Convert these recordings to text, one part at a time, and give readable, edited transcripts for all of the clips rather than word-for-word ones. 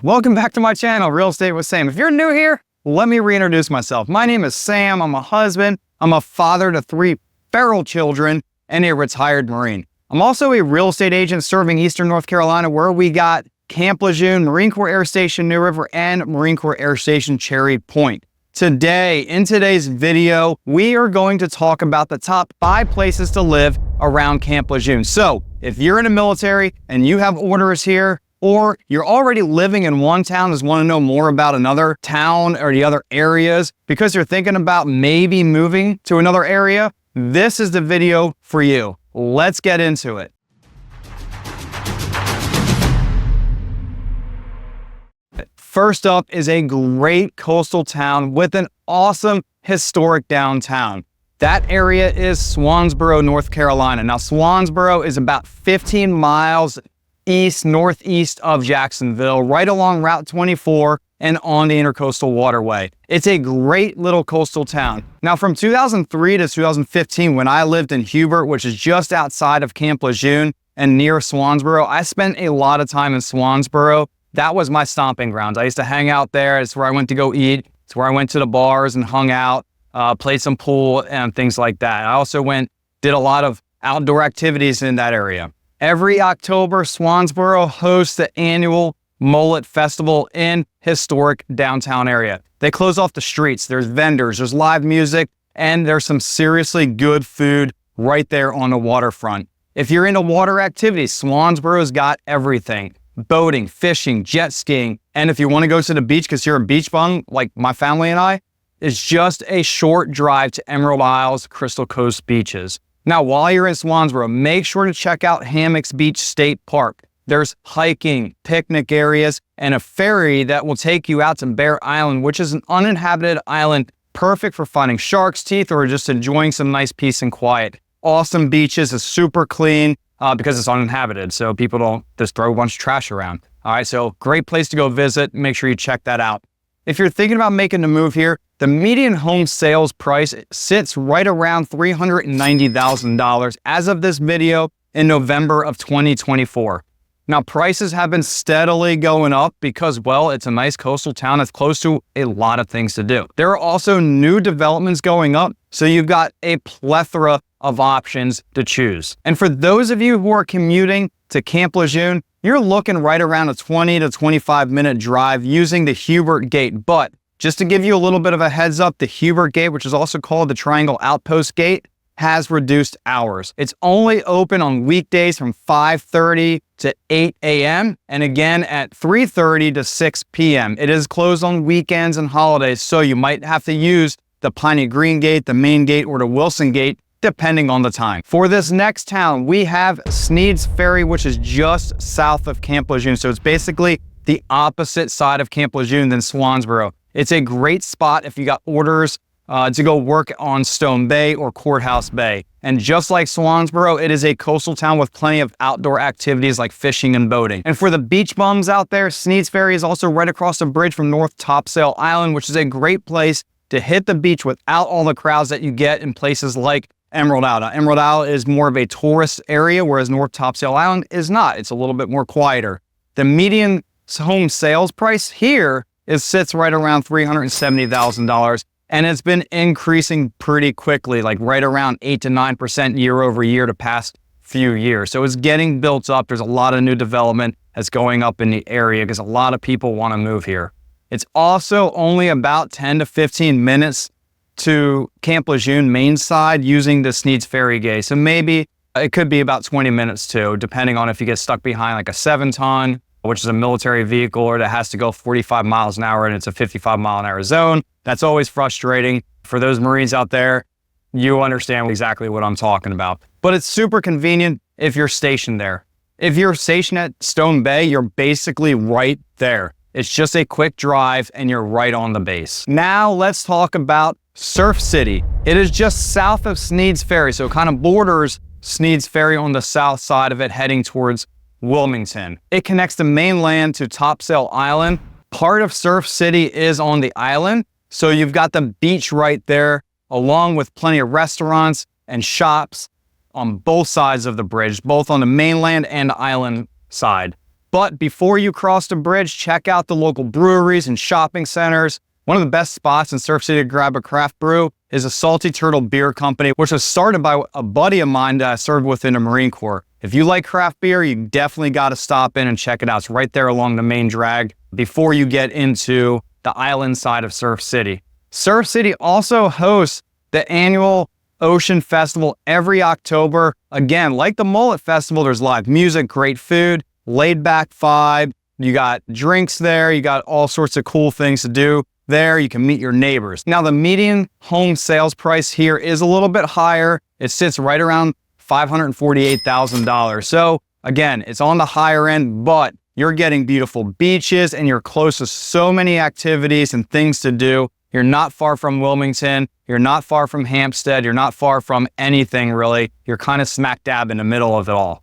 Welcome back to my channel, Real Estate with Sam. If you're new here, let me reintroduce myself. My name is Sam. I'm a husband. I'm a father to 3 feral children and a retired Marine. I'm also a real estate agent serving Eastern North Carolina, where we got Camp Lejeune, Marine Corps Air Station New River, and Marine Corps Air Station Cherry Point. Today, in today's video, we are going to talk about the top 5 places to live around Camp Lejeune. So if you're in the military and you have orders here, or you're already living in one town and just want to know more about another town or the other areas because you're thinking about maybe moving to another area, this is the video for you. Let's get into it. First up is a great coastal town with an awesome historic downtown. That area is Swansboro, North Carolina. Now, Swansboro is about 15 miles northeast of Jacksonville, right along Route 24 and on the Intercoastal Waterway. It's a great little coastal town. Now, from 2003 to 2015, when I lived in Hubert, which is just outside of Camp Lejeune and near Swansboro, I spent a lot of time in Swansboro. That was my stomping grounds. I used to hang out there. It's where I went to go eat. It's where I went to the bars and hung out, played some pool and things like that. I also did a lot of outdoor activities in that area. Every October, Swansboro hosts the annual Mullet Festival in historic downtown area. They close off the streets. There's vendors, there's live music, and there's some seriously good food right there on the waterfront. If you're into water activities, Swansboro's got everything. Boating, fishing, jet skiing, and if you want to go to the beach because you're a beach bum like my family and I, it's just a short drive to Emerald Isle's Crystal Coast beaches. Now, while you're in Swansboro, make sure to check out Hammocks Beach State Park. There's hiking, picnic areas, and a ferry that will take you out to Bear Island, which is an uninhabited island, perfect for finding shark's teeth or just enjoying some nice peace and quiet. Awesome beaches, it's super clean because it's uninhabited, so people don't just throw a bunch of trash around. All right, so great place to go visit. Make sure you check that out. If you're thinking about making the move here, the median home sales price sits right around $390,000 as of this video in November of 2024. Now, prices have been steadily going up because, well, it's a nice coastal town that's close to a lot of things to do. There are also new developments going up, so you've got a plethora of options to choose. And for those of you who are commuting to Camp Lejeune, you're looking right around a 20 to 25 minute drive using the Hubert Gate. But just to give you a little bit of a heads up, the Hubert Gate, which is also called the Triangle Outpost Gate, has reduced hours. It's only open on weekdays from 5:30 to 8 a.m. and again at 3:30 to 6 p.m. It is closed on weekends and holidays, so you might have to use the Piney Green Gate, the Main Gate, or the Wilson Gate, depending on the time. For this next town, we have Sneads Ferry, which is just south of Camp Lejeune. So it's basically the opposite side of Camp Lejeune than Swansboro. It's a great spot if you got orders to go work on Stone Bay or Courthouse Bay. And just like Swansboro, it is a coastal town with plenty of outdoor activities like fishing and boating. And for the beach bums out there, Sneads Ferry is also right across the bridge from North Topsail Island, which is a great place to hit the beach without all the crowds that you get in places like Emerald Isle. Now, Emerald Isle is more of a tourist area, whereas North Topsail Island is not. It's a little bit more quieter. The median home sales price here sits right around $370,000, and it's been increasing pretty quickly, like right around 8 to 9% year over year the past few years. So it's getting built up. There's a lot of new development that's going up in the area because a lot of people want to move here. It's also only about 10 to 15 minutes to Camp Lejeune main side using the Sneads Ferry Gate. So maybe it could be about 20 minutes too, depending on if you get stuck behind like a 7-ton, which is a military vehicle, or that has to go 45 miles an hour and it's a 55 mile an hour zone. That's always frustrating. For those Marines out there, you understand exactly what I'm talking about. But it's super convenient if you're stationed there. If you're stationed at Stone Bay, you're basically right there. It's just a quick drive and you're right on the base. Now let's talk about Surf City. It is just south of Sneads Ferry, so it kind of borders Sneads Ferry on the south side of it, heading towards Wilmington. It connects the mainland to Topsail Island. Part of Surf City is on the island, so you've got the beach right there, along with plenty of restaurants and shops on both sides of the bridge, both on the mainland and island side. But before you cross the bridge, check out the local breweries and shopping centers. One of the best spots in Surf City to grab a craft brew is a Salty Turtle Beer Company, which was started by a buddy of mine that I served with in the Marine Corps. If you like craft beer, you definitely got to stop in and check it out. It's right there along the main drag before you get into the island side of Surf City. Surf City also hosts the annual Ocean Festival every October. Again, like the Mullet Festival, there's live music, great food, laid back vibe. You got drinks there. You got all sorts of cool things to do there. You can meet your neighbors. Now, the median home sales price here is a little bit higher. It sits right around $548,000. So again, it's on the higher end, but you're getting beautiful beaches and you're close to so many activities and things to do. You're not far from Wilmington. You're not far from Hampstead. You're not far from anything really. You're kind of smack dab in the middle of it all.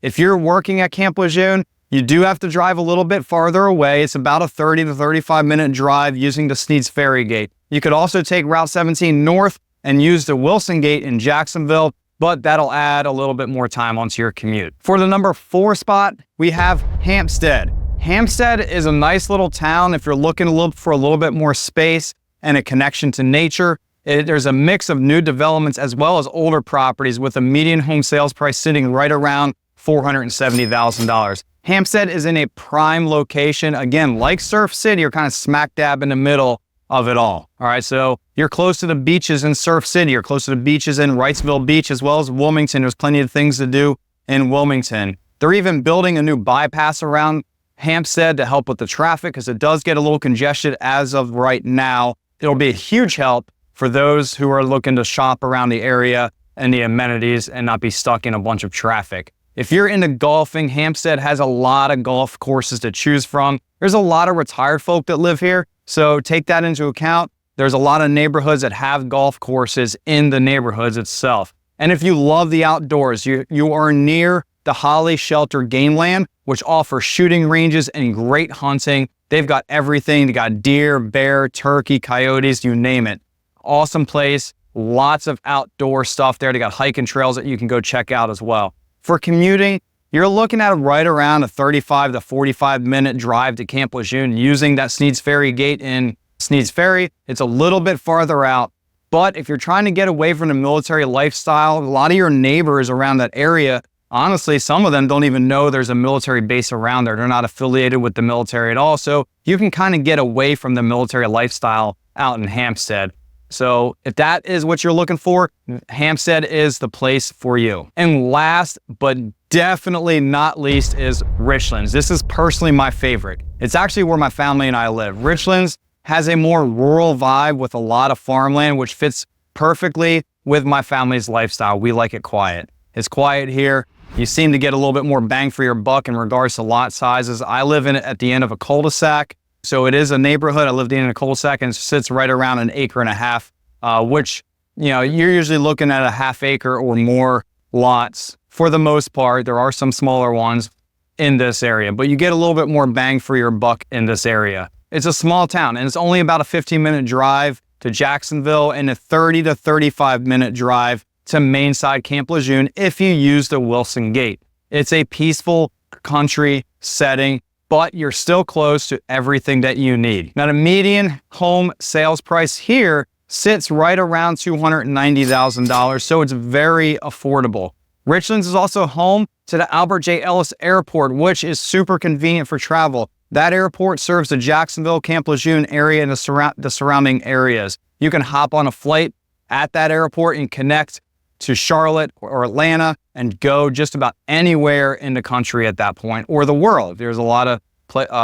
If you're working at Camp Lejeune, you do have to drive a little bit farther away. It's about a 30 to 35 minute drive using the Sneads Ferry Gate. You could also take Route 17 north and use the Wilson Gate in Jacksonville, but that'll add a little bit more time onto your commute. For the number 4 spot, we have Hampstead. Hampstead is a nice little town if you're looking for a little bit more space and a connection to nature. There's a mix of new developments as well as older properties with a median home sales price sitting right around $470,000. Hampstead is in a prime location. Again, like Surf City, you're kind of smack dab in the middle of it all. All right, so you're close to the beaches in Surf City. You're close to the beaches in Wrightsville Beach as well as Wilmington. There's plenty of things to do in Wilmington. They're even building a new bypass around Hampstead to help with the traffic because it does get a little congested as of right now. It'll be a huge help for those who are looking to shop around the area and the amenities and not be stuck in a bunch of traffic. If you're into golfing, Hampstead has a lot of golf courses to choose from. There's a lot of retired folk that live here, so take that into account. There's a lot of neighborhoods that have golf courses in the neighborhoods itself. And if you love the outdoors, you are near the Holly Shelter Game Land, which offers shooting ranges and great hunting. They've got everything. They got deer, bear, turkey, coyotes, you name it. Awesome place. Lots of outdoor stuff there. They got hiking trails that you can go check out as well. For commuting, you're looking at right around a 35 to 45 minute drive to Camp Lejeune using that Sneads Ferry Gate in Sneads Ferry. It's a little bit farther out, but if you're trying to get away from the military lifestyle, a lot of your neighbors around that area, honestly, some of them don't even know there's a military base around there. They're not affiliated with the military at all. So you can kind of get away from the military lifestyle out in Hampstead. So if that is what you're looking for, Hampstead is the place for you. And last, but definitely not least, is Richlands. This is personally my favorite. It's actually where my family and I live. Richlands has a more rural vibe with a lot of farmland, which fits perfectly with my family's lifestyle. We like it quiet. It's quiet here. You seem to get a little bit more bang for your buck in regards to lot sizes. I live in it at the end of a cul-de-sac. So it is a neighborhood. I lived in a cul-de-sac and it sits right around an acre and a half, which, you're usually looking at a half acre or more lots. For the most part, there are some smaller ones in this area, but you get a little bit more bang for your buck in this area. It's a small town and it's only about a 15-minute drive to Jacksonville and a 30 to 35-minute drive to Mainside Camp Lejeune if you use the Wilson Gate. It's a peaceful country setting, but you're still close to everything that you need. Now, the median home sales price here sits right around $290,000, so it's very affordable. Richlands is also home to the Albert J. Ellis Airport, which is super convenient for travel. That airport serves the Jacksonville, Camp Lejeune area and the surrounding areas. You can hop on a flight at that airport and connect to Charlotte or Atlanta and go just about anywhere in the country at that point, or the world. There's a lot of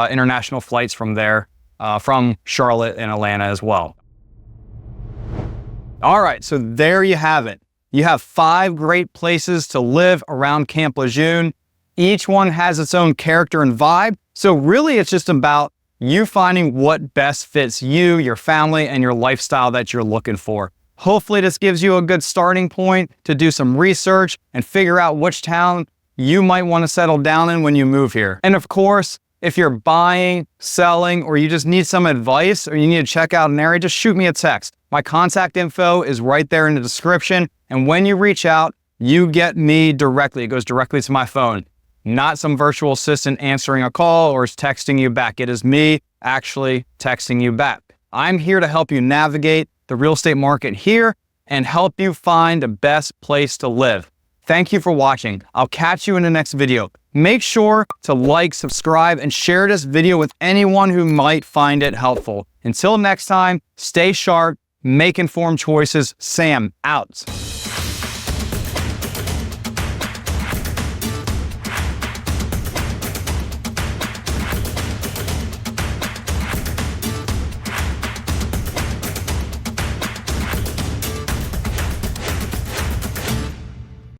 international flights from there, from Charlotte and Atlanta as well. All right, so there you have it. You have 5 great places to live around Camp Lejeune. Each one has its own character and vibe. So really it's just about you finding what best fits you, your family, and your lifestyle that you're looking for. Hopefully this gives you a good starting point to do some research and figure out which town you might want to settle down in when you move here. And of course, if you're buying, selling, or you just need some advice or you need to check out an area, just shoot me a text. My contact info is right there in the description. And when you reach out, you get me directly. It goes directly to my phone. not some virtual assistant answering a call or texting you back. It is me actually texting you back. I'm here to help you navigate the real estate market here and help you find the best place to live. Thank you for watching. I'll catch you in the next video. Make sure to like, subscribe, and share this video with anyone who might find it helpful. Until next time, stay sharp, make informed choices. Sam, out.